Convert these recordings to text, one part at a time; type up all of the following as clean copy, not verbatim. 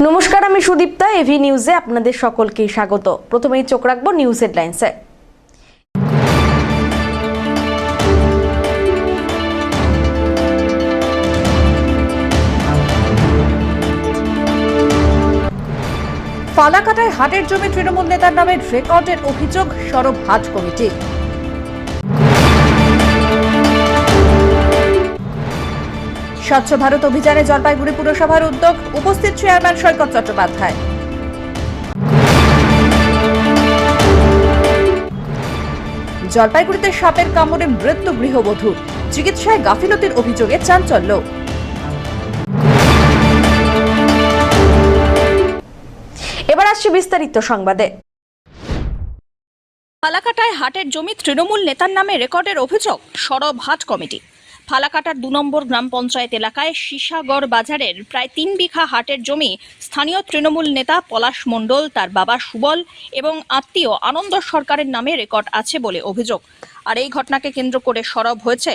নমস্কার, আমি সুদীপ্তা। এভি নিউজে আপনাদের সকলকে স্বাগত। প্রথমেই চোখ রাখবো নিউজ হেডলাইন্সে। ফালাকাটায় হাটের জমি তৃণমূল নেতার নামে রেকর্ডের অভিযোগ, সরব হাট কমিটি। স্বচ্ছ ভারত অভিযানে জলপাইগুড়ি পুরসভার উদ্যোগ, উপস্থিত চেয়ারম্যান সৈকত চট্টোপাধ্যায়। জলপাইগুড়িতে সাপের কামড়ে মৃত্যু গৃহবধূর, চিকিৎসায় গাফিলতির অভিযোগে চাঞ্চল্য। এবার আসছে বিস্তারিত সংবাদে। ফালাকাটায় হাটের জমি তৃণমূল নেতার নামে রেকর্ডের অভিযোগ, সরব হাট কমিটি। ফালাকাটার 2 নম্বর গ্রাম পঞ্চায়েত এলাকায় সীসাগড় বাজারের প্রায় 3 বিঘা হাটের জমি স্থানীয় তৃণমূল নেতা পলাশ মণ্ডল, তার বাবা সুবল এবং আত্মীয় আনন্দ সরকারের নামে রেকর্ড আছে বলে অভিযোগ। আর এই ঘটনাকে কেন্দ্র করে সরব হয়েছে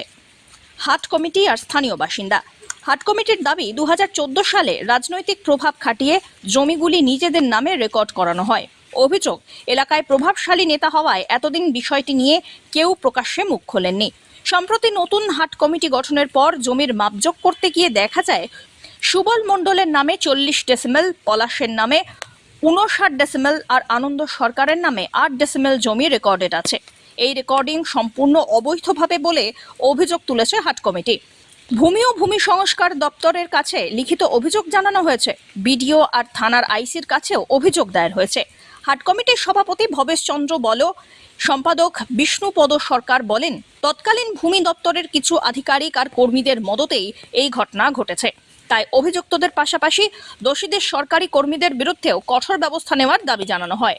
হাট কমিটি আর স্থানীয় বাসিন্দা। হাট কমিটির দাবি, 2014 সালে রাজনৈতিক প্রভাব খাটিয়ে জমিগুলি নিজেদের নামে রেকর্ড করানো হয়। অভিযোগ, এলাকায় প্রভাবশালী নেতা হওয়ায় এতদিন বিষয়টি নিয়ে কেউ প্রকাশ্যে মুখ খোলেননি। সম্প্রতি নতুন হাট কমিটি গঠনের পর জমির মাপজোক করতে গিয়ে দেখা যায় সুবল মণ্ডলের নামে 40 ডেসিমেল, পলাশের নামে 59 ডেসিমেল আর আনন্দ সরকারের নামে 8 ডেসিমেল জমি রেকর্ডেড আছে। এই রেকর্ডিং সম্পূর্ণ অবৈধভাবে বলে অভিযোগ তুলেছে হাট কমিটি। ভূমি ও ভূমি সংস্কার দপ্তরের কাছে লিখিত অভিযোগ জানানো হয়েছে। বিডিও আর থানার আইসির কাছেও অভিযোগ দায়ের হয়েছে। হাট কমিটির সভাপতি ভবেশ চন্দ্র বল, সম্পাদক বিষ্ণুপদ সরকার বলেন, তৎকালীন ভূমি দপ্তরের কিছু আধিকারিক আর কর্মীদের মদতেই এই ঘটনা ঘটেছে। তাই অভিযুক্তদের পাশাপাশি দোষীদের সরকারি কর্মীদের বিরুদ্ধেও কঠোর ব্যবস্থা নেওয়ার দাবি জানানো হয়।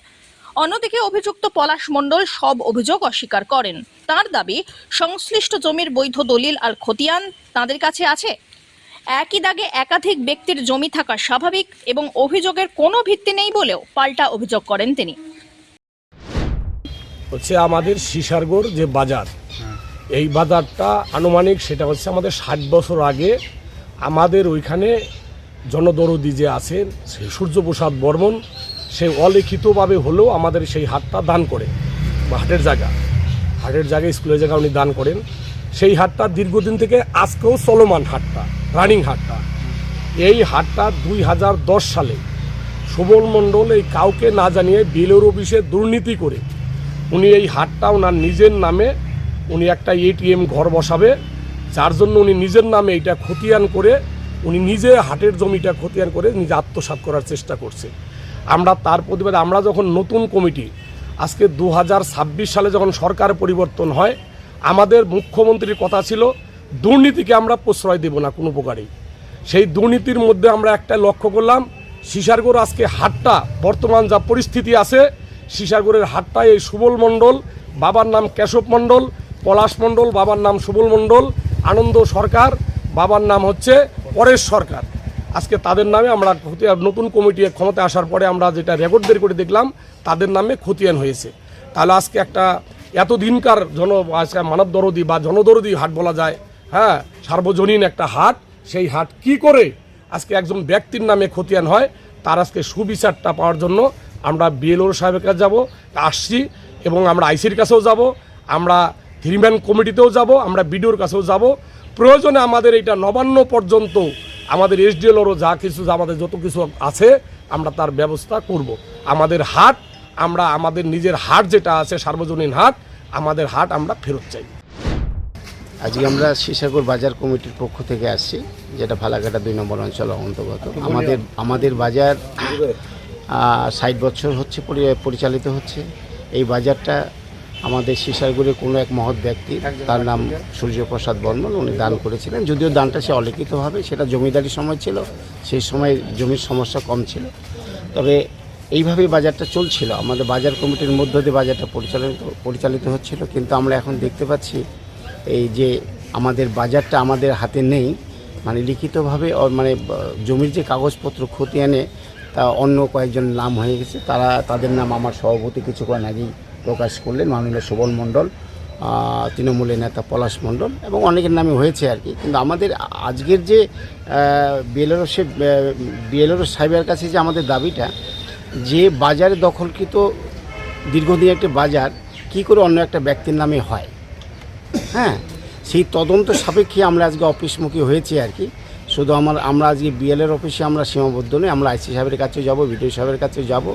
অন্যদিকে অভিযুক্ত পলাশ মণ্ডল সব অভিযোগ অস্বীকার করেন। তার দাবি, সংশ্লিষ্ট জমির বৈধ দলিল আর খতিয়ান তাদের কাছে আছে। একই দাগে একাধিক ব্যক্তির জমি থাকা স্বাভাবিক এবং অভিযোগের কোনো ভিত্তি নেই বলেও পাল্টা অভিযোগ করেন তিনি। হচ্ছে আমাদের সীসাগড় যে বাজার, এই বাজারটা আনুমানিক সেটা হচ্ছে আমাদের 60 বছর আগে আমাদের ওইখানে জনদরদি যে আছেন সেই সূর্যপ্রসাদ বর্মন, সে অলিখিতভাবে হলেও আমাদের সেই হাটটা দান করে, হাটের জায়গায় স্কুলের জায়গা উনি দান করেন। সেই হাটটা দীর্ঘদিন থেকে আজকেও চলমান, হাটটা রানিং হাটটা। এই হাটটা 2010 সালে সুবল মণ্ডল এই কাউকে না জানিয়ে বিএলওর অফিসে দুর্নীতি করে উনি এই হাটটা ওনার নিজের নামে উনি একটা এটিএম ঘর বসাবে, যার জন্য উনি নিজের নামে এটা খতিয়ান করে উনি নিজে হাটের জমিটা খতিয়ান করে নিজে আত্মসাৎ করার চেষ্টা করছে। আমরা তার প্রতিবাদে আমরা যখন নতুন কমিটি আজকে 2026 সালে যখন সরকার পরিবর্তন হয়, আমাদের মুখ্যমন্ত্রীর কথা ছিল দুর্নীতিকে আমরা প্রশ্রয় দেব না কোনো প্রকারেই। সেই দুর্নীতির মধ্যে আমরা একটা লক্ষ্য করলাম, সীসাগড় আজকে হাটটা বর্তমান যা পরিস্থিতি আছে, সীসাগড়ের হাটটায় এই সুবল মণ্ডল, বাবার নাম কেশব মণ্ডল, পলাশ মণ্ডল, বাবার নাম সুবল মণ্ডল, আনন্দ সরকার, বাবার নাম হচ্ছে পরেশ সরকার, আজকে তাদের নামে আমরা নতুন কমিটি ক্ষমতায় আসার পরে আমরা যেটা রেকর্ড বের করে দেখলাম তাদের নামে খতিয়ান হয়েছে। তাহলে আজকে একটা এতদিনকার আজকে মানবদরদি বা জনদরদি হাট বলা যায়, হ্যাঁ, সার্বজনীন একটা হাট, সেই হাট কি করে আজকে একজন ব্যক্তির নামে খতিয়ান হয়, তার আজকে সুবিচারটা পাওয়ার জন্য আমরা বিএলওর সাহেবের কাছে যাবো, আসছি, এবং আমরা আইসির কাছেও যাব, আমরা থ্রিম্যান কমিটিতেও যাব, আমরা বিডিওর কাছেও যাব। প্রয়োজনে আমাদের এটা নবান্ন পর্যন্ত আমাদের এসডিএলরও যা কিছু আমাদের যত কিছু আছে আমরা তার ব্যবস্থা করব। আমাদের হাট, আমরা আমাদের নিজের হাট যেটা আছে সার্বজনীন হাট, আমাদের হাট আমরা ফেরত চাই। আজকে আমরা সীসাগড় বাজার কমিটির পক্ষ থেকে আসছি, যেটা ফালাকাটা 2 নম্বর অঞ্চল অন্তর্গত। আমাদের বাজার 60 বছর হচ্ছে পরিচালিত হচ্ছে। এই বাজারটা আমাদের সীসাগড়ের কোনো এক মহৎ ব্যক্তি, তার নাম সূর্যপ্রসাদ বর্মন, উনি দান করেছিলেন। যদিও দানটা সে অলিখিতভাবে, সেটা জমিদারির সময় ছিল, সেই সময় জমির সমস্যা কম ছিল। তবে এইভাবেই বাজারটা চলছিল, আমাদের বাজার কমিটির মধ্য দিয়ে বাজারটা পরিচালিত হচ্ছিল। কিন্তু আমরা এখন দেখতে পাচ্ছি এই যে আমাদের বাজারটা আমাদের হাতে নেই, মানে লিখিতভাবে মানে জমির যে কাগজপত্র খতিয়ানে তা অন্য কয়েকজন নাম হয়ে গেছে। তাদের নাম আমার সভাপতি কিছুক্ষণ আগেই প্রকাশ করলেন, মাননীয় সুবল মণ্ডল, তৃণমূলের নেতা পলাশ মণ্ডল এবং অনেকের নামে হয়েছে আর কি। কিন্তু আমাদের আজকের যে বিএলআরও সাহেবের কাছে যে আমাদের দাবিটা, যে বাজারে দখলকৃত দীর্ঘদিন একটি বাজার কি করে অন্য একটা ব্যক্তির নামে হয়, হ্যাঁ, সেই তদন্ত সাপেক্ষে আমরা আজকে অফিসমুখী হয়েছি আর কি। শুধু আমরা আজকে বিএলআর অফিসে আমরা সীমাবদ্ধ নই, আমরা আইসি সাহেবের কাছেও যাব, বিডিও সাহেবের কাছেও যাব,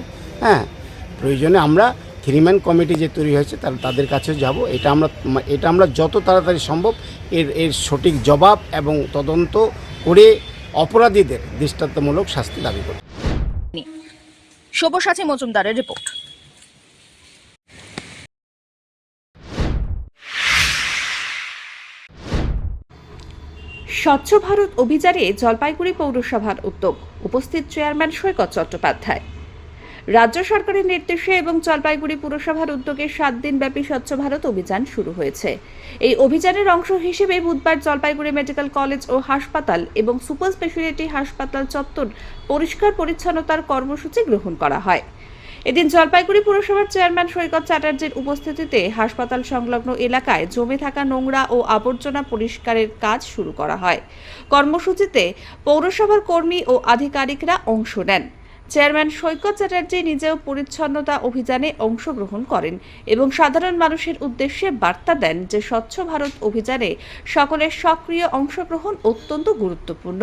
হ্যাঁ, প্রয়োজনে আমরা 3-ম্যান কমিটি যে তৈরি হয়েছে তাদের কাছেও যাব। এটা আমরা যত তাড়াতাড়ি সম্ভব এর সঠিক জবাব এবং তদন্ত করে অপরাধীদের দৃষ্টান্তমূলক শাস্তি দাবি করি। সব্যসাচী মজুমদারের রিপোর্ট। স্বচ্ছ ভারত অভিযানে জলপাইগুড়ি পৌরসভার উদ্যোগ, উপস্থিত চেয়ারম্যান সৈকত চট্টোপাধ্যায়। রাজ্য সরকারের নির্দেশে এবং জলপাইগুড়ি পুরসভার উদ্যোগে 7 দিনব্যাপী স্বচ্ছ ভারত অভিযান শুরু হয়েছে। এই অভিযানের অংশ হিসেবে বুধবার জলপাইগুড়ি মেডিকেল কলেজ ও হাসপাতাল এবং সুপার স্পেশালিটি হাসপাতাল চত্বর পরিষ্কার পরিচ্ছন্নতার কর্মসূচি গ্রহণ করা হয়। এদিন জলপাইগুড়ি পুরসভার চেয়ারম্যান সৈকত চ্যাটার্জির উপস্থিতিতে হাসপাতাল সংলগ্ন এলাকায় জমে থাকা নোংরা ও আবর্জনা পরিষ্কারের কাজ শুরু করা হয়। কর্মসূচিতে পৌরসভার কর্মী ও আধিকারিকরা অংশ নেন। চেয়ারম্যান সৈকত চ্যাটার্জি নিজেও পরিচ্ছন্নতা অভিযানে অংশগ্রহণ করেন এবং সাধারণ মানুষের উদ্দেশ্যে বার্তা দেন যে স্বচ্ছ ভারত অভিযানে সকলের সক্রিয় অংশগ্রহণ অত্যন্ত গুরুত্বপূর্ণ।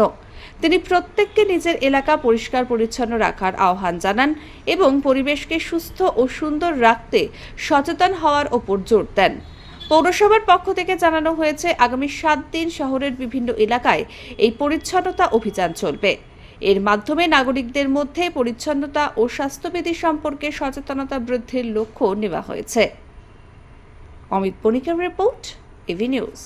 তিনি প্রত্যেককে নিজের এলাকা পরিষ্কার পরিচ্ছন্ন রাখার আহ্বান জানান এবং পরিবেশকে সুস্থ ও সুন্দর রাখতে সচেতন হওয়ার ওপর জোর দেন। পৌরসভার পক্ষ থেকে জানানো হয়েছে আগামী 7 দিন শহরের বিভিন্ন এলাকায় এই পরিচ্ছন্নতা অভিযান চলবে। এর মাধ্যমে নাগরিকদের মধ্যে পরিচ্ছন্নতা ও স্বাস্থ্যবিধি সম্পর্কে সচেতনতা বৃদ্ধির লক্ষ্য নেওয়া হয়েছে। অমিত বণিকের রিপোর্ট, এভি নিউজ।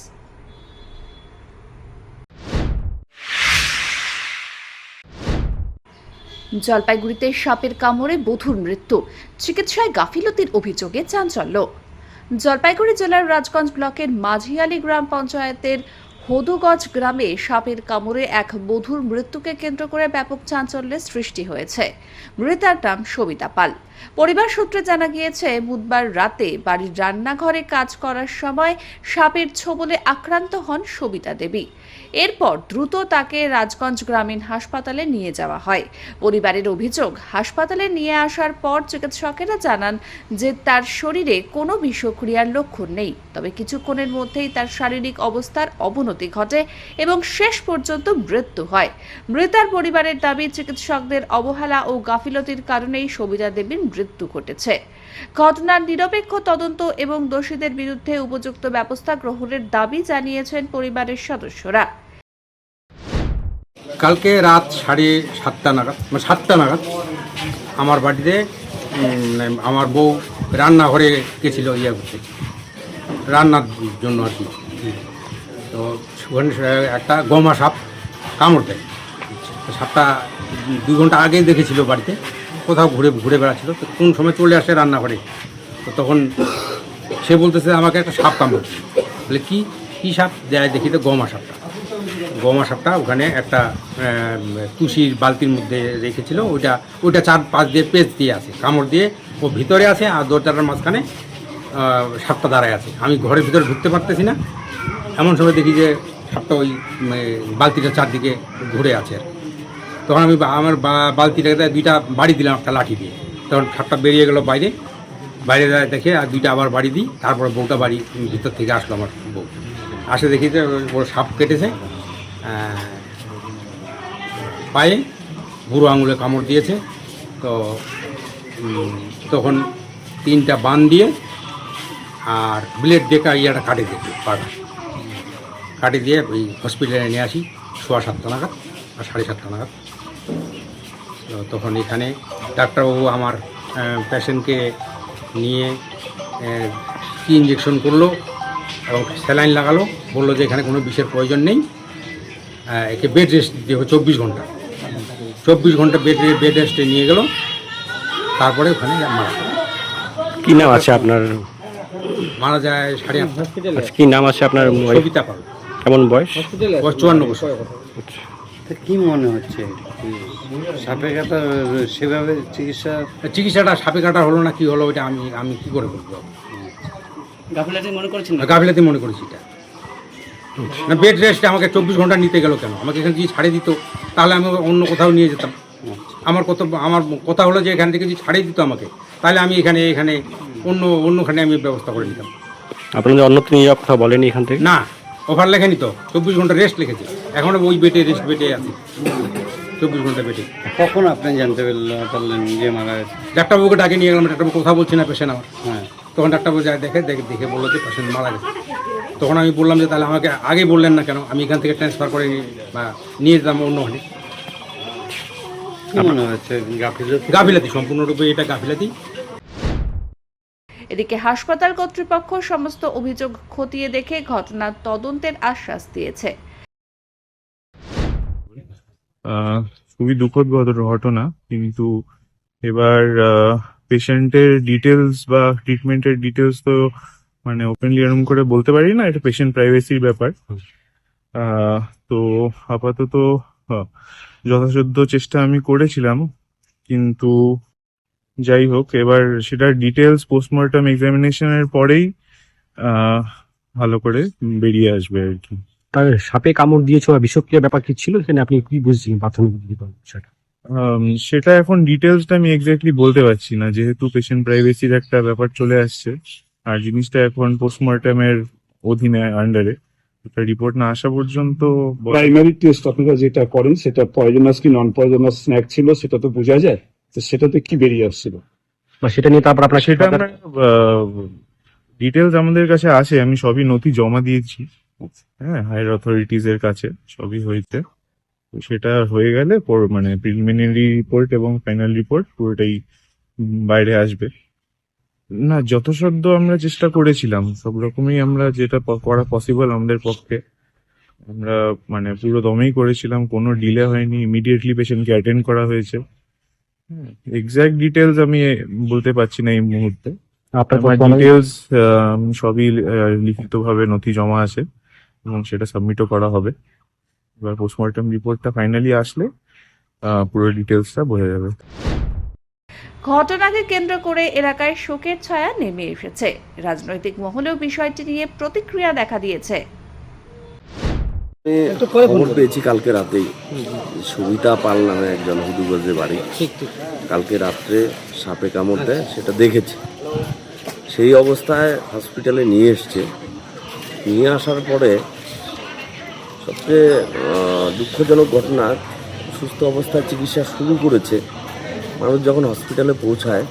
জলপাইগুড়িতে সাপের কামড়ে বধূর মৃত্যু, চিকিৎসায় গাফিলতির অভিযোগে চাঞ্চল্য। জলপাইগুড়ি জেলার রাজগঞ্জ ব্লকের মাঝিয়ালি গ্রাম পঞ্চায়েতের হদুগজ গ্রামে সাপের কামড়ে এক বধূর মৃত্যুকে কেন্দ্র করে ব্যাপক চাঞ্চল্যের সৃষ্টি হয়েছে। মৃতার নাম সবিতা পাল। পরিবার সূত্রে জানা গিয়েছে, বুধবার রাতে বাড়ির রান্নাঘরে কাজ করার সময় সাপের ছোবলে আক্রান্ত হন সবিতা দেবী। এরপর দ্রুত তাকে রাজগঞ্জ গ্রামীণ হাসপাতালে নিয়ে যাওয়া হয়। পরিবারের অভিযোগ, হাসপাতালে নিয়ে আসার পর চিকিৎসকেরা জানান যে তার শরীরে কোনো বিষক্রিয়ার লক্ষণ নেই, তবে কিছুক্ষণের মধ্যেই তার শারীরিক অবস্থার অবনতি ঘটে এবং শেষ পর্যন্ত মৃত্যু হয়। মৃতার পরিবারের দাবি, চিকিৎসকদের অবহেলা ও গাফিলতির কারণেই সবিতা দেবীর মৃত্যু ঘটেছে। ঘটনার নিরপেক্ষ তদন্ত এবং দোষীদের বিরুদ্ধে উপযুক্ত ব্যবস্থা গ্রহণের দাবি জানিয়েছেন পরিবারের সদস্যরা। কালকে রাত 7:30 নাগাদ, 7টা নাগাদ আমার বাড়িতে আমার বউ রান্নাঘরে গেছিল করতে, রান্নার জন্য আর কি। তো ওখানে একটা গমা সাপ কামড় দেয়। সাপটা 2 ঘন্টা আগেই দেখেছিল বাড়িতে, কোথাও ঘুরে বেড়াচ্ছিল। তো কোন সময় চলে আসে রান্নাঘরে, তো তখন সে বলতেছে আমাকে একটা সাপ কামড়। বলে কী সাপ? দেয় দেখি তো গমা সাপটা ওখানে একটা তুষির বালতির মধ্যে রেখেছিল। ওইটা 4-5 দিয়ে পেঁচ দিয়ে আছে, কামড় দিয়ে ও ভিতরে আছে আর দরজাটার মাঝখানে সাপটা দাঁড়ায় আছে। আমি ঘরের ভিতরে ঢুকতে পারতেছি না। এমন সময় দেখি যে সাপটা ওই বালতিটা চারদিকে ঘুরে আছে আর। তখন আমি আমার বালতিটাকে 2টা বাড়ি দিলাম একটা লাঠি দিয়ে। তখন সাপটা বেরিয়ে গেল বাইরে দেখে আর 2টা আবার বাড়ি দিই। তারপরে বউটা বাড়ি ভিতর থেকে আসলো। আমার বউ আসে দেখি যে ওর সাপ কেটেছে, পায়ে বুড়ো আঙুলে কামড় দিয়েছে। তো তখন 3টা বান দিয়ে আর ব্লেড দিয়ে ইয়াটা কাটে দিয়েছে, পাটা কাটে দিয়ে ওই হসপিটালে নিয়ে আসি 7:15 নাগাদ আর 7:30 নাগাদ। তখন এখানে ডাক্তারবাবু আমার পেশেন্টকে নিয়ে কি ইঞ্জেকশন করলো এবং স্যালাইন লাগালো। বললো যে এখানে কোনো বিষের প্রয়োজন নেই, একে বেড রেস্ট দিতে হবে 24 ঘন্টা। 24 ঘন্টা বেড রেস্টে নিয়ে গেল। তারপরে ওখানে মারা যায়। কি নাম আছে আপনার? মারা যায় 8:30। কি নাম আছে আপনার? সবিতা পাল। কেমন বয়স? 54 বছর। কি মনে হচ্ছে সাপে কাটা সেভাবে চিকিৎসাটা সাপে কাটা হলো না কি হলো ওইটা আমি কি করে বলবো? গাফিলাতি মনে করছেন না? গাফিলাতি মনে করেছি এটা। না, বেড রেস্ট আমাকে 24 ঘন্টা নিতে গেল কেন? আমাকে এখানে যদি ছাড়িয়ে দিত তাহলে আমি অন্য কোথাও নিয়ে যেতাম। আমার কথা হলো যে এখান থেকে যদি ছাড়িয়ে দিত আমাকে, তাহলে আমি এখানে অন্যখানে আমি ব্যবস্থা করে নিতাম। আপনাদের অন্যত্র নিয়ে যাওয়ার কথা বলেনি এখান থেকে? না, ওভার লেখেনি তো, 24 ঘন্টা রেস্ট লিখেছে। এখনও ওই রেস্ট বেডে আছি, 24 ঘন্টা বেডে। কখন আপনি জানতে পারলেন যে মারা গেছে? ডাক্তারবাবুকে ডাকে নিয়ে গেলাম, ডাক্তারবাবু কথা বলছে না পেশেন্ট আমার। হ্যাঁ, তখন ডাক্তারবাবু যায় দেখে বললো যে পেশেন্ট মারা গেছে। তখন আমি বললাম যে তাহলে আমাকে আগে বললেন না কেন? আমি এখান থেকে ট্রান্সফার করে বা নিয়ে যেতাম অন্যখানে। কি মনে হচ্ছে? গাফিলাতি, সম্পূর্ণরূপে এটা গাফিলাতি। এদিকে হাসপাতাল কর্তৃপক্ষ সমস্ত অভিযোগ খতিয়ে দেখে ঘটনার তদন্তের আশ্বাস দিয়েছে। খুবই দুঃখদ ঘটনা, কিন্তু এবার পেশেন্টের ডিটেলস বা ট্রিটমেন্টের ডিটেলস তো মানে ওপেনলি এরকম করে বলতে পারি না, এটা পেশেন্ট প্রাইভেসির ব্যাপার। তো আপাতত যথাসাধ্য চেষ্টা আমি করেছিলাম, কিন্তু যাই হোক, এবার সেটার ডিটেলস পোস্টমর্টম এক্সামিনেশনের পরেই ভালো করে বেরিয়ে আসবে আর কি। তার সাপে কামড় দিয়েছে বা বিষক্রিয়া ব্যাপার কি ছিল এখানে, আপনি কি বুঝছেন প্রাথমিক সেটা? সেটা এখন ডিটেলসটা আমি এক্স্যাক্টলি বলতে পারছি না, যেহেতু পেশেন্ট প্রাইভেসির একটা ব্যাপার চলে আসছে, আর জিনিসটা এখন পোস্টমর্টমের অধীনে আন্ডারে। একটা রিপোর্ট না আসা পর্যন্ত প্রাইমারি টেস্ট আপনারা যেটা করেন সেটা পয়জনাস কি নন পয়জনাস স্ন্যাক ছিল সেটা তো বোঝা যায়, তো সেটাতে কি বেরিয়ে আসছিল বা সেটা নিয়ে তারপর আপনার সেটা আমরা ডিটেলস আমাদের কাছে আছে, আমি সবই নথি জমা দিয়েছি, হ্যাঁ, হায়ার অথরিটিজ এর কাছে সবই হয়েছে। তো সেটা হয়ে গেলে মানে প্রিলিমিনারি রিপোর্ট এবং ফাইনাল রিপোর্ট পুরোটাই বাইরে আসবে। না, যথাসাধ্য আমরা চেষ্টা করেছিলাম, সব রকমই আমরা যেটা করা পসিবল আমাদের পক্ষে আমরা মানে পুরো দমেই করেছিলাম, কোনো ডিলে হয়নি, ইমিডিয়েটলি পেশেন্টকে অ্যাটেন্ড করা হয়েছে। এক্সাক্ট ডিটেলস আমি বলতে পারছি না এই মুহূর্তে। আপনার ডিটেলস সবই লিখিতভাবে নথি জমা আছে এবং সেটা সাবমিটও করা হবে। এবার পোস্টমর্টম রিপোর্টটা ফাইনালি আসলে পুরো ডিটেলসটা বোঝা যাবে। ঘটনাকে কেন্দ্র করে এলাকায় শোকের ছায়া নেমে এসেছে। রাজনৈতিক মহলেও বিষয়টি নিয়ে প্রতিক্রিয়া দেখা দিয়েছে। খবর পেয়েছি কালকে রাতেই, সুবিধা পাল নামে একজন হুদুগঞ্জের বাড়ি, কালকে রাত্রে সাপে কামড় দেয় সেটা দেখেছে। সেই অবস্থায় হসপিটালে নিয়ে এসছে। নিয়ে আসার পরে সবচেয়ে দুঃখজনক ঘটনা, সুস্থ অবস্থায় চিকিৎসা শুরু করেছে। মানুষ যখন হসপিটালে পৌঁছায়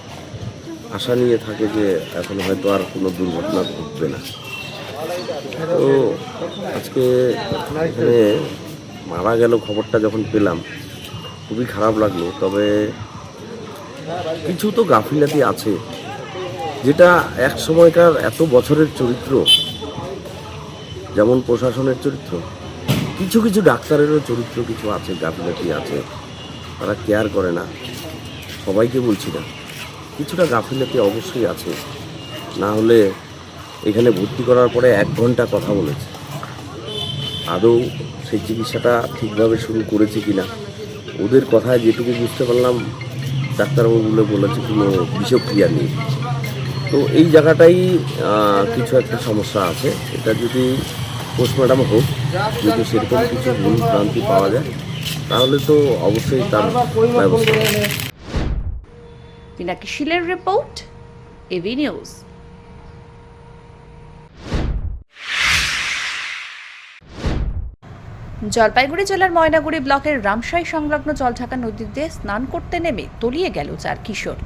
আশা নিয়ে থাকে যে এখন হয়তো আর কোনো দুর্ঘটনা ঘটবে না। তো আজকে এখানে মারা গেল খবরটা যখন পেলাম খুবই খারাপ লাগলো। তবে কিছু তো গাফিলাতি আছে, যেটা এক সময়কার এত বছরের চরিত্র, যেমন প্রশাসনের চরিত্র, কিছু কিছু ডাক্তারেরও চরিত্র কিছু আছে, গাফিলাতি আছে, তারা কেয়ার করে না। সবাইকে বলছি না, কিছুটা গাফিলাতি অবশ্যই আছে। না হলে এখানে ভর্তি করার পরে 1 ঘন্টা কথা বলেছে, আদৌ সেই চিকিৎসাটা ঠিকভাবে শুরু করেছে কিনা। ওদের কথায় যেটুকু বুঝতে পারলাম, ডাক্তারবাবুগুলো বলেছে কোনো বিষক্রিয়া নেই। তো এই জায়গাটাই কিছু একটা সমস্যা আছে। এটা যদি পোস্টমর্টম হোক, যদি সেরকম কিছু ভুল ভ্রান্তি পাওয়া যায় তাহলে তো অবশ্যই তার ব্যবস্থা হবে। পিনাকি শিলের রিপোর্ট, এভি নিউজ। জলপাইগুড়ি জেলার ময়নাগুড়ি ব্লকের রামসাই সংলগ্ন জলঢাকা নদীতে স্নান করতে নেমে তলিয়ে গেল 4 কিশোর।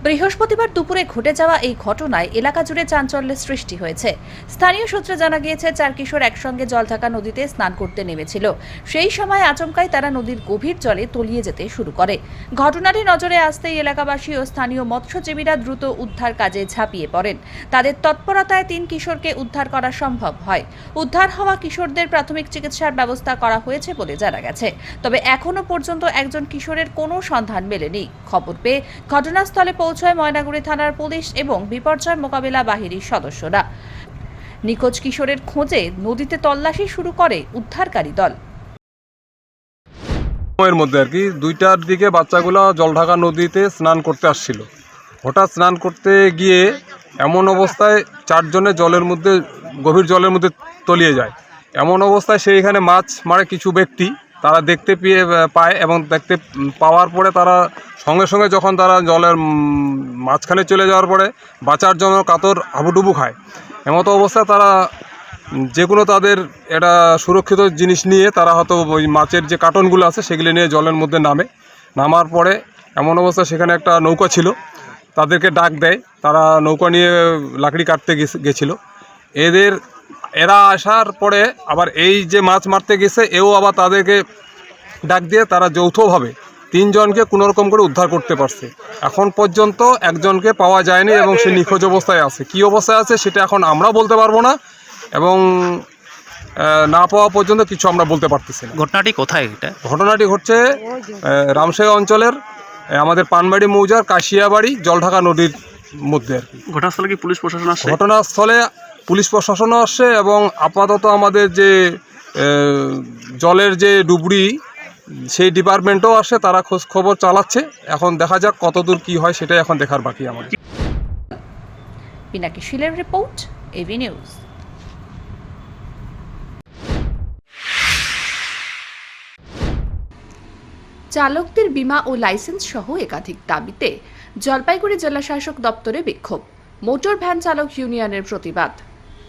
বৃহস্পতিবার দুপুরে ঘটে যাওয়া এই ঘটনায় এলাকা জুড়ে চাঞ্চল্যের সৃষ্টি হয়েছে। স্থানীয় সূত্রে জানা গিয়েছে 4 কিশোর একসঙ্গে জলঢাকা নদীতে স্নান করতে নেমেছিল। সেই সময় আচমকাই তারা নদীর গভীর জলে তলিয়ে যেতে শুরু করে। ঘটনাটি নজরে আসতেই এলাকাবাসী ও স্থানীয় মৎস্যজীবীরা দ্রুত উদ্ধার কাজে ঝাঁপিয়ে পড়েন। তাদের তৎপরতায় 3 কিশোরকে উদ্ধার করা সম্ভব হয়। উদ্ধার হওয়া কিশোরদের প্রাথমিক চিকিৎসার ব্যবস্থা করা হয়েছে বলে জানা গেছে। তবে এখনো পর্যন্ত একজন কিশোরের কোনো সন্ধান মেলেনি। খবর পেয়ে ঘটনাস্থলে পৌঁছায় ময়নাগুড়ি থানার পুলিশ এবং বিপর্যয় মোকাবিলা বাহিনীর সদস্যরা। নিখোঁজ কিশোরের খোঁজে নদীতে তল্লাশি শুরু করে উদ্ধারকারী দল। এর মধ্যে আর কি 2টার দিকে বাচ্চাগুলো জলঢাকা নদীতে স্নান করতে আসছিল। হঠাৎ স্নান করতে গিয়ে এমন অবস্থায় চারজনে জলের মধ্যে গভীর জলের মধ্যে তলিয়ে যায়। এমন অবস্থায় সেইখানে মাছ মারে কিছু ব্যক্তি, তারা দেখতে পায় এবং দেখতে পাওয়ার পরে তারা সঙ্গে সঙ্গে যখন তারা জলের মাঝখানে চলে যাওয়ার পরে বাঁচার জন্য কাতর হাবুডুবু খায়। এমতো অবস্থায় তারা যে কোনো তাদের এটা সুরক্ষিত জিনিস নিয়ে তারা হয়তো ওই মাছের যে কার্টনগুলো আছে সেগুলো নিয়ে জলের মধ্যে নামার পরে এমন অবস্থায় সেখানে একটা নৌকা ছিল, তাদেরকে ডাক দেয়, তারা নৌকা নিয়ে লাকড়ি কাটতে গেছিলো। এরা আসার পরে আবার এই যে মাছ মারতে গেছে এও আবার তাদেরকে ডাক দিয়ে তারা যৌথভাবে 3 জনকে কোনোরকম করে উদ্ধার করতে পারছে। এখন পর্যন্ত একজনকে পাওয়া যায়নি এবং সে নিখোঁজ অবস্থায় আছে। কী অবস্থায় আছে সেটা এখন আমরা বলতে পারবো না এবং না পাওয়া পর্যন্ত কিছু আমরা বলতে পারতেছি না। ঘটনাটি কোথায়? এটা ঘটনাটি ঘটছে রামশাহী অঞ্চলের আমাদের পানবাড়ি মৌজার কাশিয়াবাড়ি জলঢাকা নদীর মধ্যে আর কি। ঘটনাস্থলে কি পুলিশ প্রশাসন আসছে? ঘটনাস্থলে পুলিশ প্রশাসনও আসছে এবং আপাতত আমাদের যে জলের যে ডুবুরি সেই ডিপার্টমেন্টও আসে, তারা খোঁজ খবর চালাচ্ছে। এখন দেখা যাক কতদূর কি হয়, সেটাই এখন দেখার বাকি আমাদের। পিনাকি শিলের রিপোর্ট, এবি নিউজ। চালকদের বীমা ও লাইসেন্স সহ একাধিক দাবিতে জলপাইগুড়ি জেলা শাসক দপ্তরে বিক্ষোভ, মোটর ভ্যান চালক ইউনিয়নের প্রতিবাদ।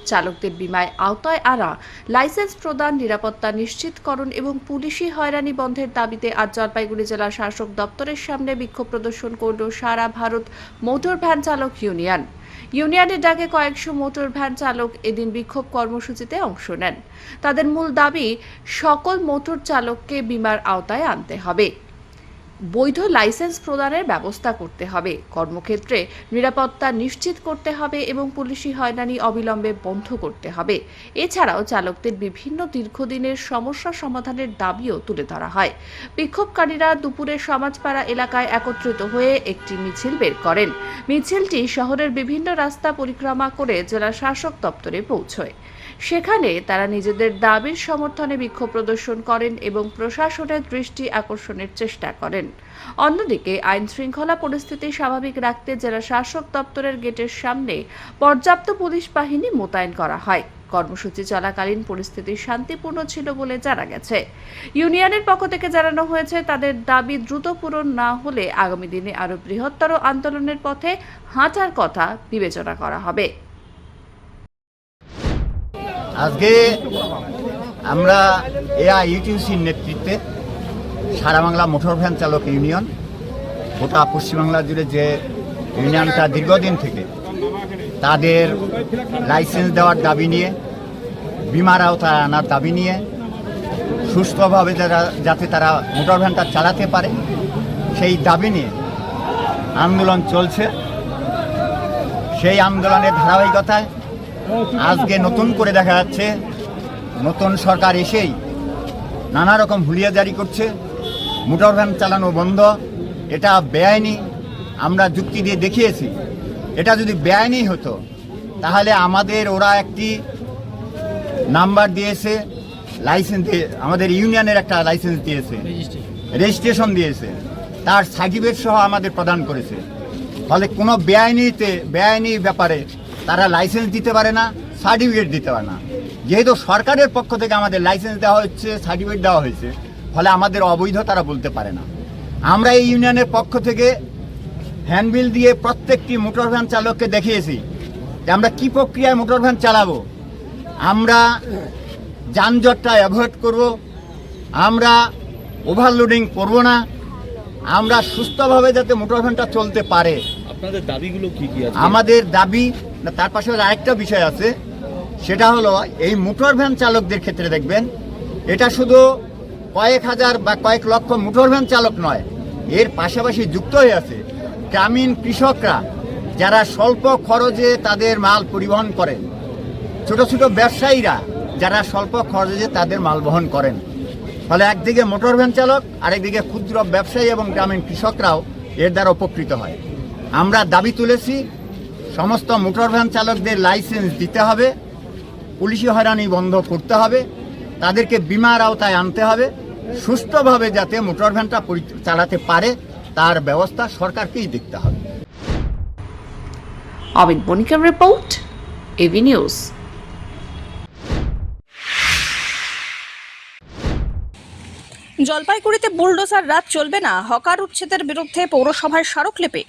চালকদের বীমায় আওতায় আনা, লাইসেন্স প্রদান, নিরাপত্তা নিশ্চিতকরণ এবং পুলিশি হয়রানি বন্ধের দাবিতে আজ জলপাইগুড়ি জেলা শাসক দপ্তরের সামনে বিক্ষোভ প্রদর্শন করল সারা ভারত মোটর ভ্যান চালক ইউনিয়ন। ইউনিয়নের ডাকে কয়েকশো মোটর ভ্যান চালক এদিন বিক্ষোভ কর্মসূচিতে অংশ নেন। তাদের মূল দাবি, সকল মোটর চালককে বীমার আওতায় আনতে হবে, বৈধ লাইসেন্স প্রদানের ব্যবস্থা করতে হবে, কর্মক্ষেত্রে নিরাপত্তা নিশ্চিত করতে হবে এবং পুলিশি হয়রানি অবিলম্বে বন্ধ করতে হবে। এছাড়াও চালকদের বিভিন্ন দীর্ঘদিনের সমস্যা সমাধানের দাবিও তুলে ধরা হয়। বিক্ষোভকারীরা দুপুরে সমাজপাড়া এলাকায় একত্রিত হয়ে একটি মিছিল বের করেন। মিছিলটি শহরের বিভিন্ন রাস্তা পরিক্রমা করে জেলা শাসক দপ্তরে পৌঁছয়। সেখানে তারা নিজেদের দাবির সমর্থনে বিক্ষোভ প্রদর্শন করেন এবং প্রশাসনের দৃষ্টি আকর্ষণের চেষ্টা করেন। অন্যদিকে আইন শৃঙ্খলা পরিস্থিতি স্বাভাবিক রাখতে জেলা শাসক দপ্তরের গেটের সামনে পর্যাপ্ত পুলিশ বাহিনী মোতায়েন করা হয়। কর্মসূচি চলাকালীন পরিস্থিতি শান্তিপূর্ণ ছিল বলে জানা গেছে। ইউনিয়নের পক্ষ থেকে জানানো হয়েছে, তাদের দাবি দ্রুত পূরণ না হলে আগামী দিনে আরো বৃহত্তর আন্দোলনের পথে হাঁটার কথা বিবেচনা করা হবে। আজকে আমরা এআইইউটিউসির নেতৃত্বে সারা বাংলা মোটর ভ্যান চালক ইউনিয়ন, গোটা পশ্চিমবাংলা জুড়ে যে ইউনিয়নটা দীর্ঘদিন থেকে তাদের লাইসেন্স দেওয়ার দাবি নিয়ে, বিমার আওতায় আনার দাবি নিয়ে, সুস্থভাবে যাতে তারা মোটর ভ্যানটা চালাতে পারে সেই দাবি নিয়ে আন্দোলন চলছে। সেই আন্দোলনের ধারাবাহিকতায় আজকে নতুন করে দেখা যাচ্ছে নতুন সরকার এসেই নানা রকম হুলিয়া জারি করছে, মোটর ভ্যান চালানো বন্ধ, এটা বেআইনি। আমরা যুক্তি দিয়ে দেখিয়েছি, এটা যদি বেআইনি হতো তাহলে আমাদের ওরা একটি নাম্বার দিয়েছে, লাইসেন্স দিয়ে, আমাদের ইউনিয়নের একটা লাইসেন্স দিয়েছে, রেজিস্ট্রেশন দিয়েছে, তার সার্টিফিকেট সহ আমাদের প্রদান করেছে। ফলে কোনো বেআইনি ব্যাপারে তারা লাইসেন্স দিতে পারে না, সার্টিফিকেট দিতে পারে না। যেহেতু সরকারের পক্ষ থেকে আমাদের লাইসেন্স দেওয়া হচ্ছে, সার্টিফিকেট দেওয়া হয়েছে, ফলে আমাদের অবৈধ তারা বলতে পারে না। আমরা এই ইউনিয়নের পক্ষ থেকে হ্যান্ডবিল দিয়ে প্রত্যেকটি মোটর ভ্যান চালককে দেখিয়েছি যে আমরা কী প্রক্রিয়ায় মোটর ভ্যান চালাবো। আমরা যানজটটা অ্যাভয়েড করব, আমরা ওভারলোডিং করব না, আমরা সুস্থভাবে যাতে মোটর ভ্যানটা চলতে পারে। আপনাদের দাবিগুলো কি কি আছে? আমাদের দাবি, তার পাশে আরেকটা বিষয় আছে, সেটা হলো এই মোটর ভ্যান চালকদের ক্ষেত্রে দেখবেন এটা শুধু কয়েক হাজার বা কয়েক লক্ষ মোটর ভ্যান চালক নয়, এর পাশাপাশি যুক্ত হয়ে আছে গ্রামীণ কৃষকরা যারা স্বল্প খরচে তাদের মাল পরিবহন করেন, ছোট ছোট ব্যবসায়ীরা যারা স্বল্প খরচে তাদের মাল বহন করেন। ফলে একদিকে মোটর ভ্যান চালক, আরেকদিকে ক্ষুদ্র ব্যবসায়ী এবং গ্রামীণ কৃষকরাও এর দ্বারা উপকৃত হয়। আমরা দাবি তুলেছি সমস্ত মোটর ভ্যান চালকদের লাইসেন্স দিতে হবে, পুলিশি হয়রানি বন্ধ করতে হবে, তাদেরকে বীমার আওতায় আনতে হবে, সুস্থভাবে যাতে মোটর ভ্যানটা চালাতে পারে তার ব্যবস্থা সরকারকেই দেখতে হবে। অমিত বণিকের রিপোর্ট, এবি নিউজ। জলপাইগুড়িতে বুলডোজার রাত চলবে না, হকার উচ্ছেদের বিরুদ্ধে পৌরসভার স্মারকলিপি।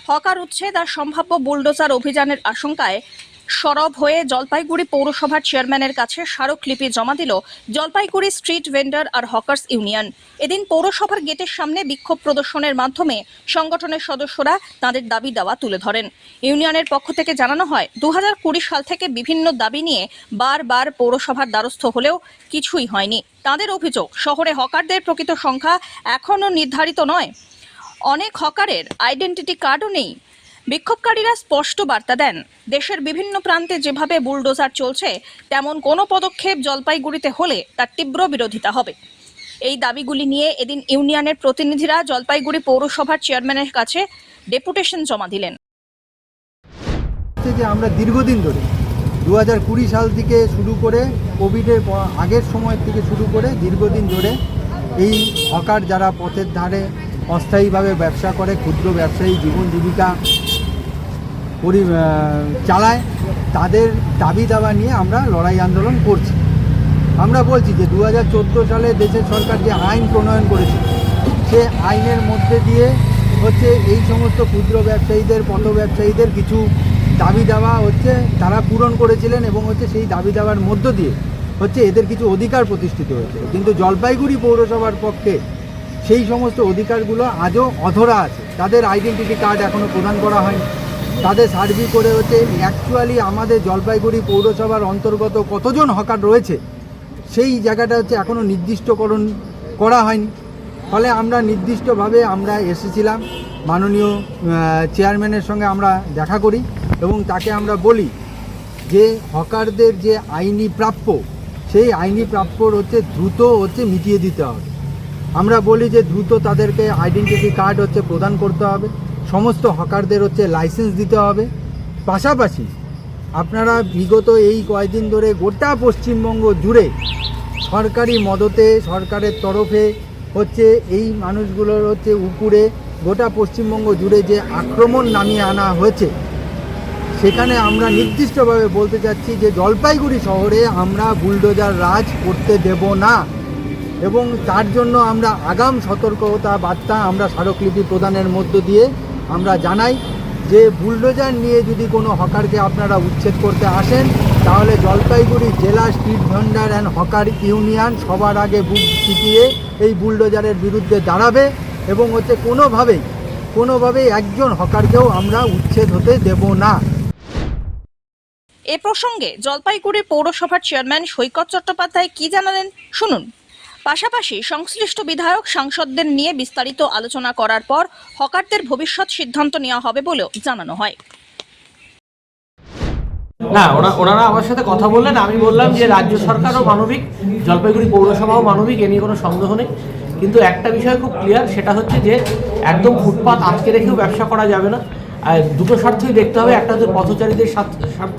হকার উচ্ছেদ আর সম্ভাব্য বুলডোজার অভিযানের আশঙ্কায় সরব হয়ে জলপাইগুড়ি পৌরসভার চেয়ারম্যানের কাছে স্মারকলিপি জমা দিল জলপাইগুড়ি স্ট্রিট ভেন্ডার আর হকার্স ইউনিয়ন। এদিন পৌরসভার গেটের সামনে বিক্ষোভ প্রদর্শনের মাধ্যমে সংগঠনের সদস্যরা তাদের দাবি দাওয়া তুলে ধরেন। ইউনিয়নের পক্ষ থেকে জানানো হয়, 2020 সাল থেকে বিভিন্ন দাবি নিয়ে বারবার পৌরসভার দ্বারস্থ হলেও কিছুই হয়নি। তাদের অভিযোগ, শহরে হকারদের প্রকৃত সংখ্যা এখনও নির্ধারিত নয়, অনেক হকারের আইডেন্টিটি কার্ডও নেই। বিক্ষোভকারীরা স্পষ্ট বার্তা দেন, দেশের বিভিন্ন প্রান্তে যেভাবে বুলডোজার চলছে তেমন কোনো পদক্ষেপ জলপাইগুড়িতে হলে তার তীব্র বিরোধিতা হবে। এই দাবিগুলি নিয়ে এদিন ইউনিয়নের প্রতিনিধিরা জলপাইগুড়ি পৌরসভার চেয়ারম্যানের কাছে ডেপুটেশন জমা দিলেন। যে আমরা দীর্ঘদিন ধরে 2020 সাল থেকে শুরু করে কোভিডের আগের সময় থেকে শুরু করে দীর্ঘদিন ধরে এই হকার যারা পথের ধারে অস্থায়ীভাবে ব্যবসা করে, ক্ষুদ্র ব্যবসায়ী জীবন জীবিকা চালায়, তাদের দাবি দাবা নিয়ে আমরা লড়াই আন্দোলন করছি। আমরা বলছি যে 2014 সালে দেশের সরকার যে আইন প্রণয়ন করেছে, সে আইনের মধ্যে দিয়ে হচ্ছে এই সমস্ত ক্ষুদ্র ব্যবসায়ীদের, পথ ব্যবসায়ীদের কিছু দাবি দাবা হচ্ছে তারা পূরণ করেছিলেন এবং হচ্ছে সেই দাবি দাবার মধ্য দিয়ে হচ্ছে এদের কিছু অধিকার প্রতিষ্ঠিত হয়েছে। কিন্তু জলপাইগুড়ি পৌরসভার পক্ষে সেই সমস্ত অধিকারগুলো আজও অধরা আছে। তাদের আইডেন্টিটি কার্ড এখনও প্রদান করা হয়নি। তাদের সার্ভে করে হচ্ছে অ্যাকচুয়ালি আমাদের জলপাইগুড়ি পৌরসভার অন্তর্গত কতজন হকার রয়েছে সেই জায়গাটা হচ্ছে এখনও নির্দিষ্টকরণ করা হয়নি। ফলে আমরা নির্দিষ্টভাবে আমরা এসেছিলাম, মাননীয় চেয়ারম্যানের সঙ্গে আমরা দেখা করি এবং তাকে আমরা বলি যে হকারদের যে আইনি প্রাপ্য, সেই আইনি প্রাপ্যর হচ্ছে দ্রুত হচ্ছে মিটিয়ে দিতে হবে। আমরা বলি যে দ্রুত তাদেরকে আইডেন্টিটি কার্ড হচ্ছে প্রদান করতে হবে, সমস্ত হকারদের হচ্ছে লাইসেন্স দিতে হবে। পাশাপাশি আপনারা বিগত এই কয়েকদিন ধরে গোটা পশ্চিমবঙ্গ জুড়ে সরকারি মদতে, সরকারের তরফে হচ্ছে এই মানুষগুলোর হচ্ছে উপরে গোটা পশ্চিমবঙ্গ জুড়ে যে আক্রমণ নামিয়ে আনা হয়েছে, সেখানে আমরা নির্দিষ্টভাবে বলতে চাচ্ছি যে জলপাইগুড়ি শহরে আমরা বুলডোজার রাজ করতে দেব না এবং তার জন্য আমরা আগাম সতর্কতা বার্তা আমরা স্মারকলিপি প্রদানের মধ্য দিয়ে আমরা জানাই যে বুলডোজার নিয়ে যদি কোনো হকারকে আপনারা উচ্ছেদ করতে আসেন তাহলে জলপাইগুড়ি জেলা street vendor and hawker union সবার আগে বুক চিতিয়ে এই বুলডোজারের বিরুদ্ধে দাঁড়াবে এবং হচ্ছে কোনোভাবেই একজন হকারকেও আমরা উচ্ছেদ হতে দেব না। এ প্রসঙ্গে জলপাইগুড়ি পৌরসভার চেয়ারম্যান সৈকত চট্টোপাধ্যায় কি জানালেন শুনুন। পাশাপাশি সংশ্লিষ্ট বিধায়ক, সাংসদদের নিয়ে বিস্তারিত আলোচনা করার পর হকারদের ভবিষ্যৎ সিদ্ধান্ত নেওয়া হবে বলেও জানানো হয়। না, ওনারা আমার সাথে কথা বললেন, আমি বললাম যে রাজ্য সরকারও মানবিক, জলপাইগুড়ি পৌরসভাও মানবিক, এ নিয়ে কোনো সন্দেহ নেই। কিন্তু একটা বিষয় খুব ক্লিয়ার, সেটা হচ্ছে যে একদম ফুটপাত আটকে রেখেও ব্যবসা করা যাবে না। আর দুটো স্বার্থই দেখতে হবে, একটা হচ্ছে পথচারীদের স্বার্থ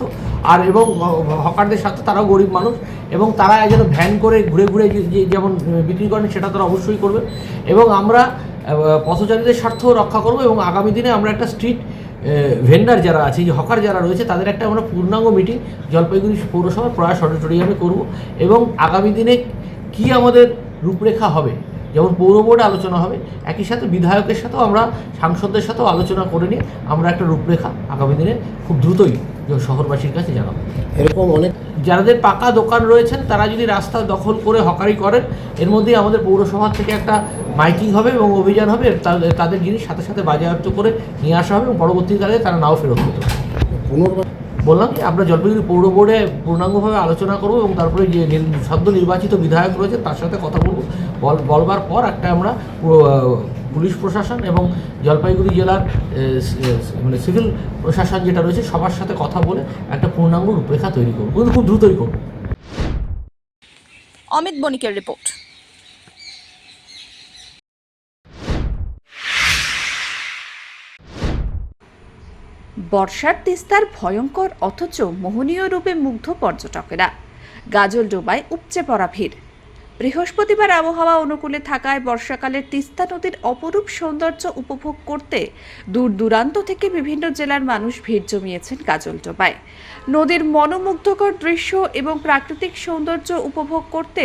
আর এবং হকারদের স্বার্থ। তারাও গরিব মানুষ এবং তারা যেন ভ্যান করে ঘুরে ঘুরে যেমন বিক্রি করেন সেটা তারা অবশ্যই করবে এবং আমরা পথচারীদের স্বার্থও রক্ষা করব এবং আগামী দিনে আমরা একটা স্ট্রিট ভেন্ডার যারা আছে, যে হকার যারা রয়েছে, তাদের একটা আমরা পূর্ণাঙ্গ মিটিং জলপাইগুড়ি পৌরসভার প্রয়াস অডিটোরিয়ামে করব এবং আগামী দিনে কি আমাদের রূপরেখা হবে, যেমন পৌর বোর্ডে আলোচনা হবে, একই সাথে বিধায়কের সাথেও আমরা, সাংসদদের সাথেও আলোচনা করে নিয়ে আমরা একটা রূপরেখা আগামী দিনে খুব দ্রুতই শহরবাসীর কাছে জানাবো। এরকম অনেক যাদের পাকা দোকান রয়েছেন তারা যদি রাস্তা দখল করে হকারি করেন, এর মধ্যেই আমাদের পৌরসভা থেকে একটা মাইকিং হবে এবং অভিযান হবে, তাদের জিনিস সাথে সাথে বাজেয়াপ্ত করে নিয়ে আসা হবে এবং পরবর্তীকালে তারা নাও ফেরত পেতে পারে। বললাম কি আমরা জলপাইগুড়ি পৌর বোর্ডে পূর্ণাঙ্গভাবে আলোচনা করব এবং তারপরে যে সদ্য নির্বাচিত বিধায়ক রয়েছে তার সাথে কথা বলবো। বলবার পর একটা আমরা পুলিশ প্রশাসন এবং জলপাইগুড়ি জেলার মানে সিভিল প্রশাসন যেটা রয়েছে সবার সাথে কথা বলে একটা পূর্ণাঙ্গ রূপরেখা তৈরি করবো, কিন্তু খুব দ্রুতই করব। অমিত বণিকের রিপোর্ট। বর্ষার তিস্তার ভয়ঙ্কর অথচ মোহনীয় রূপে মুগ্ধ পর্যটকেরা। গাজল ডোবায় উপচে পড়া ভিড়। বৃহস্পতিবার আবহাওয়া অনুকূলে থাকায় বর্ষাকালের তিস্তা নদীর অপরূপ সৌন্দর্য উপভোগ করতে দূর দূরান্ত থেকে বিভিন্ন জেলার মানুষ ভিড় জমিয়েছেন গাজলডোবায়। নদীর মনোমুগ্ধকর দৃশ্য এবং প্রাকৃতিক সৌন্দর্য উপভোগ করতে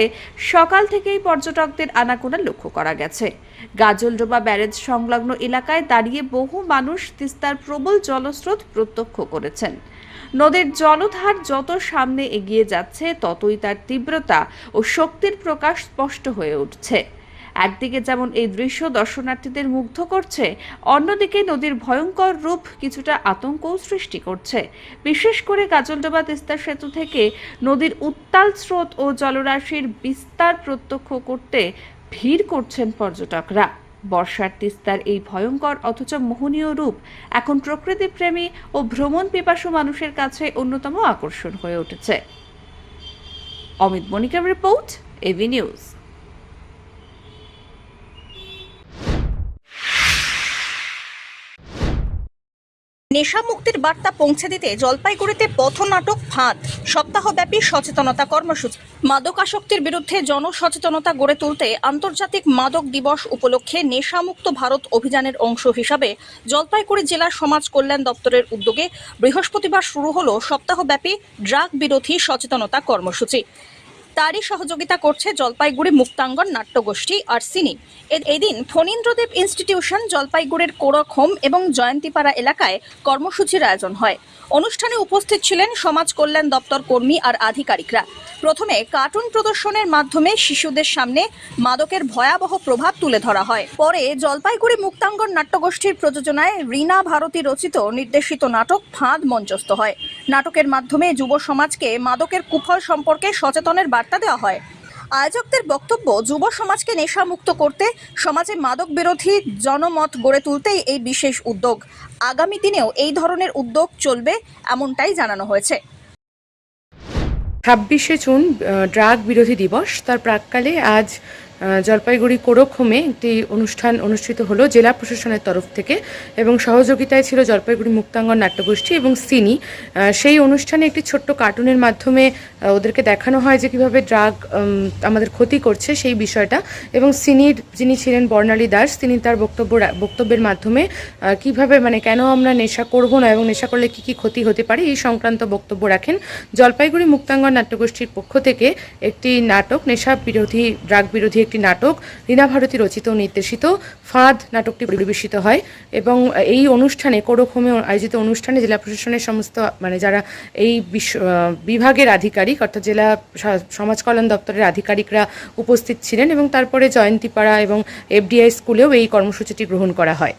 সকাল থেকেই পর্যটকদের আনাগোনা লক্ষ্য করা গেছে। গাজলডোবা ব্যারেজ সংলগ্ন এলাকায় দাঁড়িয়ে বহু মানুষ তিস্তার প্রবল জলস্রোত প্রত্যক্ষ করেছেন। নদীর জলধার যত সামনে এগিয়ে যাচ্ছে ততই তার তীব্রতা ও শক্তির প্রকাশ স্পষ্ট হয়ে উঠছে। একদিকে যেমন এই দৃশ্য দর্শনার্থীদের মুগ্ধ করছে, অন্যদিকে নদীর ভয়ঙ্কর রূপ কিছুটা আতঙ্কও সৃষ্টি করছে। বিশেষ করে গাজলডোবা তিস্তা সেতু থেকে নদীর উত্তাল স্রোত ও জলরাশির বিস্তার প্রত্যক্ষ করতে ভিড় করছেন পর্যটকরা। বর্ষার তিস্তার এই ভয়ঙ্কর অথচ মোহনীয় রূপ এখন প্রকৃতিপ্রেমী ও ভ্রমণ পিপাসু মানুষের কাছে অন্যতম আকর্ষণ হয়ে উঠেছে। অমিত বণিকের রিপোর্ট, এভি নিউজ। নেশা মুক্তির বার্তা পৌঁছে দিতে জলপাইগুড়িতে পথনাটক ফাঁদ, সপ্তাহব্যাপী সচেতনতা কর্মসূচি। মাদকাসক্তির বিরুদ্ধে জনসচেতনতা গড়ে তুলতে আন্তর্জাতিক মাদক দিবস উপলক্ষে নেশামুক্ত ভারত অভিযানের অংশ হিসাবে জলপাইগুড়ি জেলা সমাজ কল্যাণ দপ্তরের উদ্যোগে বৃহস্পতিবার শুরু হলো সপ্তাহব্যাপী ড্রাগ বিরোধী সচেতনতা কর্মসূচি। তারই সহযোগিতা করছে জলপাইগুড়ি মুক্তাঙ্গন নাট্যগোষ্ঠী আর সিনি। এদিন ফণীন্দ্রদেব ইনস্টিটিউশন, জলপাইগুড়ির কোরকহোম এবং জয়ন্তীপাড়া এলাকায় কর্মসূচির আয়োজন হয়। অনুষ্ঠানে উপস্থিত ছিলেন সমাজ কল্যাণ দপ্তর কর্মী আর আধিকারিকরা। প্রথমে কার্টুন প্রদর্শনের মাধ্যমে শিশুদের সামনে মাদকের ভয়াবহ প্রভাব তুলে ধরা হয়। পরে জলপাইগুড়ি মুক্তাঙ্গন নাট্যগোষ্ঠীর প্রযোজনায় রীনা ভারতী রচিত নির্দেশিত নাটক ফাঁদ মঞ্চস্থ হয়। নাটকের মাধ্যমে যুব সমাজকে মাদকের কুফল সম্পর্কে সচেতনের বার্তা দেওয়া হয়। আয়োজকদের বক্তব্য, যুব সমাজকে নেশামুক্ত করতে, সমাজে মাদক বিরোধী জনমত গড়ে তুলতেই এই বিশেষ উদ্যোগ। আগামী দিনেও এই ধরনের উদ্যোগ চলবে এমনটাই জানানো হয়েছে। 26শে জুন ড্রাগ বিরোধী দিবস, তার প্রাক্কালে আজ জলপাইগুড়ি কোরকহোমে একটি অনুষ্ঠান অনুষ্ঠিত হলো জেলা প্রশাসনের তরফ থেকে এবং সহযোগিতায় ছিল জলপাইগুড়ি মুক্তাঙ্গন নাট্যগোষ্ঠী এবং সিনি। সেই অনুষ্ঠানে একটি ছোট্ট কার্টুনের মাধ্যমে ওদেরকে দেখানো হয় যে কীভাবে ড্রাগ আমাদের ক্ষতি করছে সেই বিষয়টা, এবং সিনির যিনি ছিলেন বর্ণালী দাস, তিনি তার বক্তব্যের মাধ্যমে কিভাবে কেন আমরা নেশা করব না এবং নেশা করলে কী কী ক্ষতি হতে পারে এই সংক্রান্ত বক্তব্য রাখেন। জলপাইগুড়ি মুক্তাঙ্গন নাট্যগোষ্ঠীর পক্ষ থেকে একটি নাটক, নেশা বিরোধী ড্রাগ বিরোধী একটি নাটক, রীনা ভারতী রচিত ও নির্দেশিত ফাঁদ নাটকটি পরিবেশিত হয়। এবং এই অনুষ্ঠানে, কোরকহোমে আয়োজিত অনুষ্ঠানে জেলা প্রশাসনের সমস্ত যারা এই বিভাগের আধিকারিক অর্থাৎ জেলা সমাজ কল্যাণ দপ্তরের আধিকারিকরা উপস্থিত ছিলেন এবং তারপরে জয়ন্তীপাড়া এবং এফডিআই স্কুলেও এই কর্মসূচিটি গ্রহণ করা হয়।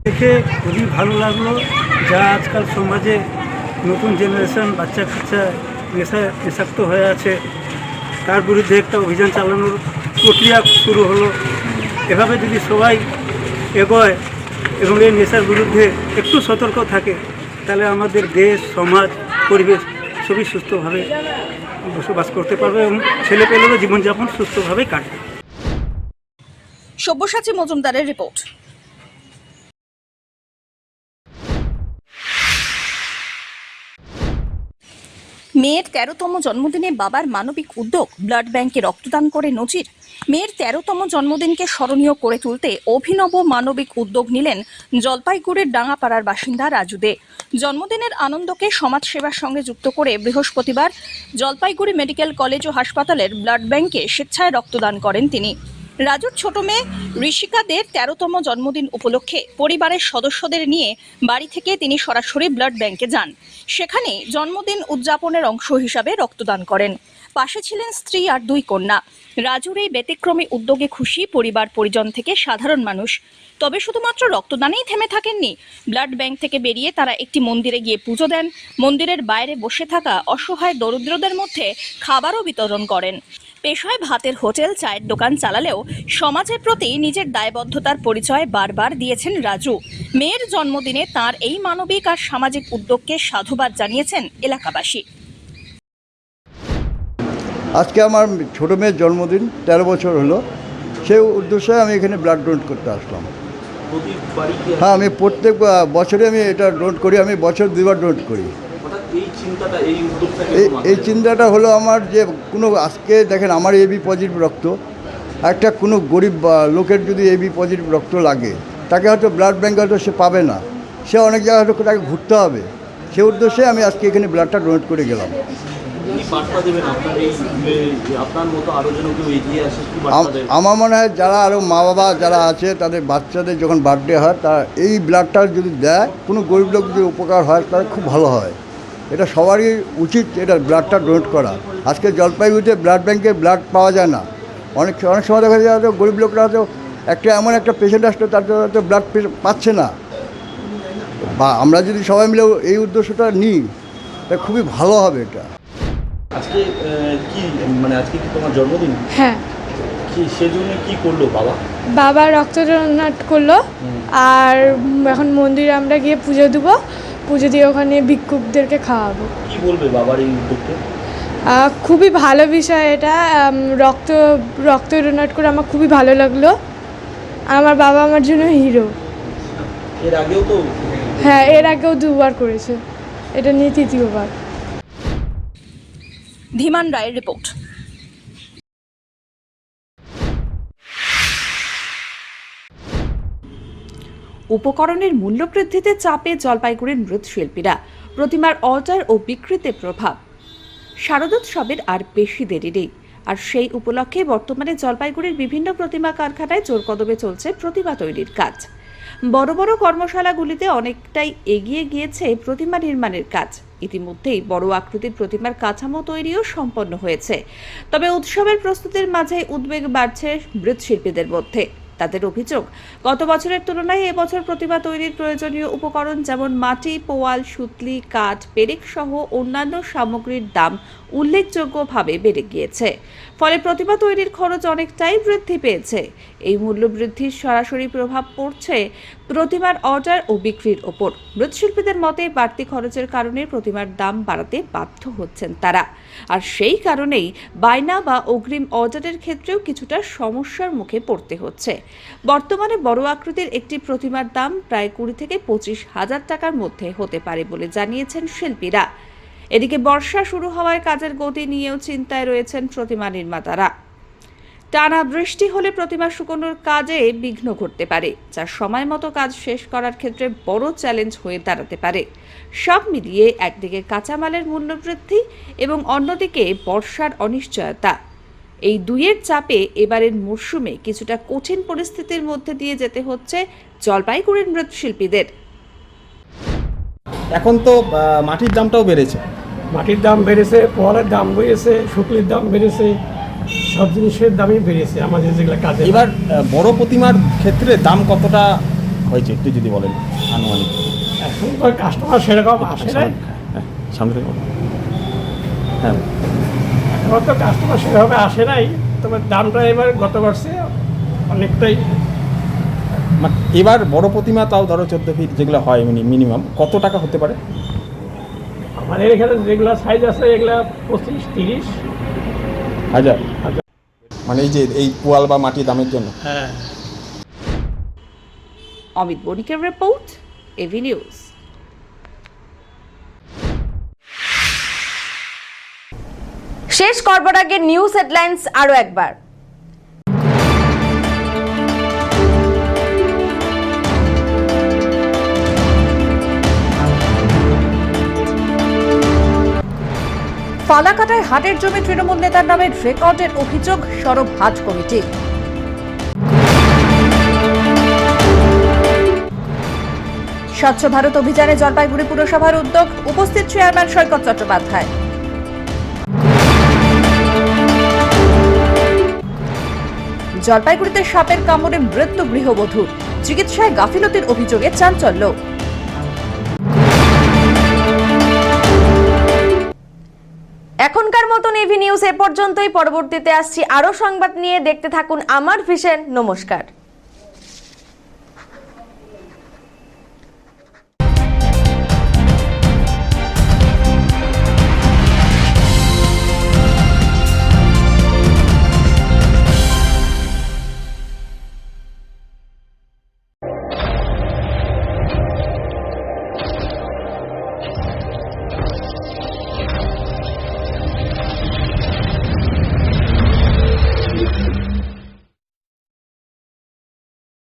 দেখে খুবই ভালো লাগলো, যা আজকাল সমাজে নতুন জেনারেশন বাচ্চা কাচ্চা নেশাক্ত হয়ে আছে, তার বিরুদ্ধে একটা অভিযান চালানোর প্রক্রিয়া শুরু হলো। এভাবে যদি সবাই এগোয় এবং এই নেশার বিরুদ্ধে একটু সতর্ক থাকে, তাহলে আমাদের দেশ, সমাজ, পরিবেশ সবই সুস্থভাবে বসবাস করতে পারবে এবং ছেলেপেলেরও জীবনযাপন সুস্থভাবে কাটবে। সব্যসাচী মজুমদারের রিপোর্ট। মেয়ের 13তম জন্মদিনে বাবার মানবিক উদ্যোগ, ব্লাড ব্যাংকে রক্তদান করে নজির। মেয়ের 13তম জন্মদিনকে স্মরণীয় করে তুলতে অভিনব মানবিক উদ্যোগ নিলেন জলপাইগুড়ির ডাঙ্গাপাড়ার বাসিন্দা রাজু দে। জন্মদিনের আনন্দকে সমাজসেবার সঙ্গে যুক্ত করে বৃহস্পতিবার জলপাইগুড়ি মেডিকেল কলেজ ও হাসপাতালের ব্লাড ব্যাংকে স্বেচ্ছায় রক্তদান করেন তিনি। রাজুর ছোট মেয়ে ঋষিকা দের 13তম জন্মদিন উপলক্ষে পরিবারের সদস্যদের নিয়ে বাড়ি থেকে তিনি সরাসরি ব্লাড ব্যাংকে যান। সেখানে জন্মদিন উদযাপনের অংশ হিসাবে রক্তদান করেন। পাশে ছিলেন স্ত্রী আর 2 কন্যা। রাজুর এই ব্যতিক্রমী উদ্যোগে খুশি পরিবার পরিজন থেকে সাধারণ মানুষ। তবে শুধুমাত্র রক্তদানেই থেমে থাকেননি। ব্লাড ব্যাংক থেকে বেরিয়ে তারা একটি মন্দিরে গিয়ে পুজো দেন। মন্দিরের বাইরে বসে থাকা অসহায় দরিদ্রদের মধ্যে খাবারও বিতরণ করেন। পেশায় ভাতের হোটেল, চায়ের দোকান চালালেও সমাজের প্রতি নিজের দায়বদ্ধতার পরিচয় বারবার দিয়েছেন রাজু। মেয়ের জন্মদিনে তার এই মানবিক আর সামাজিক উদ্যোগকে সাধুবাদ জানিয়েছেন এলাকাবাসী। আজকে আমার ছোট মেয়ের জন্মদিন, 13 বছর হলো। সেই উদ্দেশ্যে আমি এখানে ব্লাড ডোনেট করতে আসলাম। হ্যাঁ, আমি প্রত্যেক বছরে আমি এটা ডোনেট করি। আমি বছর 2বার ডোনেট করি। চিন্তাটা এই উদ্যোগটা এই চিন্তাটা হলো আমার যে কোনো আজকে দেখেন আমার এবি পজিটিভ রক্ত, একটা কোনো গরিব লোকের যদি এবি পজিটিভ রক্ত লাগে তাকে হয়তো ব্লাড ব্যাঙ্ক হয়তো সে পাবে না, সে অনেক জায়গায় হয়তো তাকে ঘুরতে হবে। সে উদ্দেশ্যে আমি আজকে এখানে ব্লাডটা ডোনেট করে গেলাম। আমার মনে হয় যারা আরও মা বাবা যারা আছে তাদের বাচ্চাদের যখন বার্থডে হয় তারা এই ব্লাডটা যদি দেয়, কোনো গরিব লোক যদি উপকার হয় তাহলে খুব ভালো হয়। এটা সবারই উচিত এটা ব্লাডটা ডোনেট করা। আজকে জলপাইগুড়িতে ব্লাড ব্যাঙ্কে ব্লাড পাওয়া যায় না, অনেক সময় দেখা যায় হয়তো গরিব লোকরা হয়তো এমন একটা পেশেন্ট আসলে তার হয়তো ব্লাড পাচ্ছে না, বা আমরা যদি সবাই মিলে এই উদ্দেশ্যটা নিই তা খুবই ভালো হবে। এটা আজকে আজকে কি তোমার জন্মদিন? হ্যাঁ। কি সেজন্য কি করলো বাবা? বাবা রক্ত ডোনেট করলো, আর এখন মন্দিরে আমরা গিয়ে পুজো দেবো, পুজো দিয়ে ওখানে ভিক্ষুকদেরকে খাওয়াবো। কি বলবে বাবার এই উদ্যোগটা? খুবই ভালো বিষয় এটা। রক্ত ডোনেট করে আমার খুবই ভালো লাগলো। আমার বাবা আমার জন্য হিরো। এর আগেও তো? হ্যাঁ, এর আগেও 2বার করেছে, এটা নিয়ে 3য়-বার। ধীমান রায়ের রিপোর্ট। উপকরণের মূল্যবৃদ্ধিতে চাপে জলপাইগুড়ির মৃৎশিল্পীরা, প্রতিমার অর্ডার ও বিক্রিতে প্রভাব। শারদোৎসবের আর বেশি দেরি নেই, আর সেই উপলক্ষে বর্তমানে জলপাইগুড়ির বিভিন্ন প্রতিমা কারখানায় জোরকদমে চলছে প্রতিমা তৈরির কাজ। বড় বড় কর্মশালাগুলিতে অনেকটাই এগিয়ে গিয়েছে প্রতিমা নির্মাণের কাজ। ইতিমধ্যেই বড় আকৃতির প্রতিমার কাঠামো তৈরিও সম্পন্ন হয়েছে। তবে উৎসবের প্রস্তুতির মাঝে উদ্বেগ বাড়ছে মৃৎশিল্পীদের মধ্যে। তাদের অভিযোগ, গত বছরের তুলনায় এবছর প্রতিমা তৈরির প্রয়োজনীয় উপকরণ যেমন মাটি, পোয়াল, সুতলি, কাঠ, পেরেক সহ অন্যান্য সামগ্রীর দাম উল্লেখযোগ্যভাবে বেড়ে গিয়েছে। ফলে প্রতিমা তৈরির খরচ অনেকটাই বৃদ্ধি পেয়েছে। এই মূল্য বৃদ্ধির সরাসরি প্রভাব পড়ছে প্রতিমার অর্ডার ও বিক্রির ওপর। মৃৎশিল্পীদের মতে বাড়তি খরচের কারণে প্রতিমার দাম বাড়াতে বাধ্য হচ্ছেন তারা, আর সেই কারণেই বায়না বা অগ্রিম অর্ডারের ক্ষেত্রেও কিছুটা সমস্যার মুখে পড়তে হচ্ছে। বর্তমানে বড় আকৃতির একটি প্রতিমার দাম প্রায় 20 থেকে 25,000 টাকার মধ্যে হতে পারে বলে জানিয়েছেন শিল্পীরা। এদিকে বর্ষা শুরু হওয়ায় কাজের গতি নিয়েও চিন্তায় রয়েছেন প্রতিমা নির্মাতারা। টানা বৃষ্টি হলে প্রতিমা শুকানোর কাজে বিঘ্ন ঘটতে পারে, যা সময় মতো কাজ শেষ করার ক্ষেত্রে বড় চ্যালেঞ্জ হয়ে দাঁড়াতে পারে। সব মিলিয়ে একদিকে কাঁচামালের মূল্য বৃদ্ধি এবং অন্যদিকে বর্ষার অনিশ্চয়তা, এই দুইয়ের চাপে এবারের মরশুমে কিছুটা কঠিন পরিস্থিতির মধ্যে দিয়ে যেতে হচ্ছে জলপাইগুড়ির মৃৎশিল্পীদের। এখন তো মাটির দামটাও বেড়েছে, মাটির দাম বেড়েছে, পোয়ালের দাম বেড়েছে, শুকলির দাম বেড়েছে, সব জিনিসের দামই বেড়েছে আমাদের যেগুলো কাজে। এবার বড় প্রতিমার ক্ষেত্রে দাম কতটা হয়েছে একটু যদি বলেন আনুমানিক? এখন তো কাস্টমার সেরকম আসে না। সামনে হ্যাঁ, এখন তো কাস্টমার সেভাবে আসে নাই, তবে দামটা এবার গত বর্ষে অনেকটাই। এবার বড় প্রতিমা তাও ধরো 14 ফিট যেগুলো হয় মিনিমাম কত টাকা হতে পারে? আমাদের এখানে যেগুলো সাইজ আছে এগুলো 25-30 হাজার। মানে এই যে এই পোয়াল বা মাটির দামের জন্য। হ্যাঁ। অমিত বণিকের রিপোর্ট, এভি নিউজ। শেষ করবার আগে নিউজ হেডলাইন্স আরো একবার। ফালাকাটায় হাটের জমি তৃণমূল নেতার নামে রেকর্ডের অভিযোগ সরব হাট কমিটি। স্বচ্ছ ভারত অভিযানে জলপাইগুড়ি পুরসভার উদ্যোগ, উপস্থিত চেয়ারম্যান সৈকত চট্টোপাধ্যায়। জলপাইগুড়িতে সাপের কামড়ে মৃত্যু গৃহবধূর, চিকিৎসায় গাফিলতির অভিযোগে চাঞ্চল্য। এখনকার মতন এভি নিউজ এ পর্যন্তই। পরবর্তীতে আসছি আরো সংবাদ নিয়ে, দেখতে থাকুন আমার ভিশন। নমস্কার।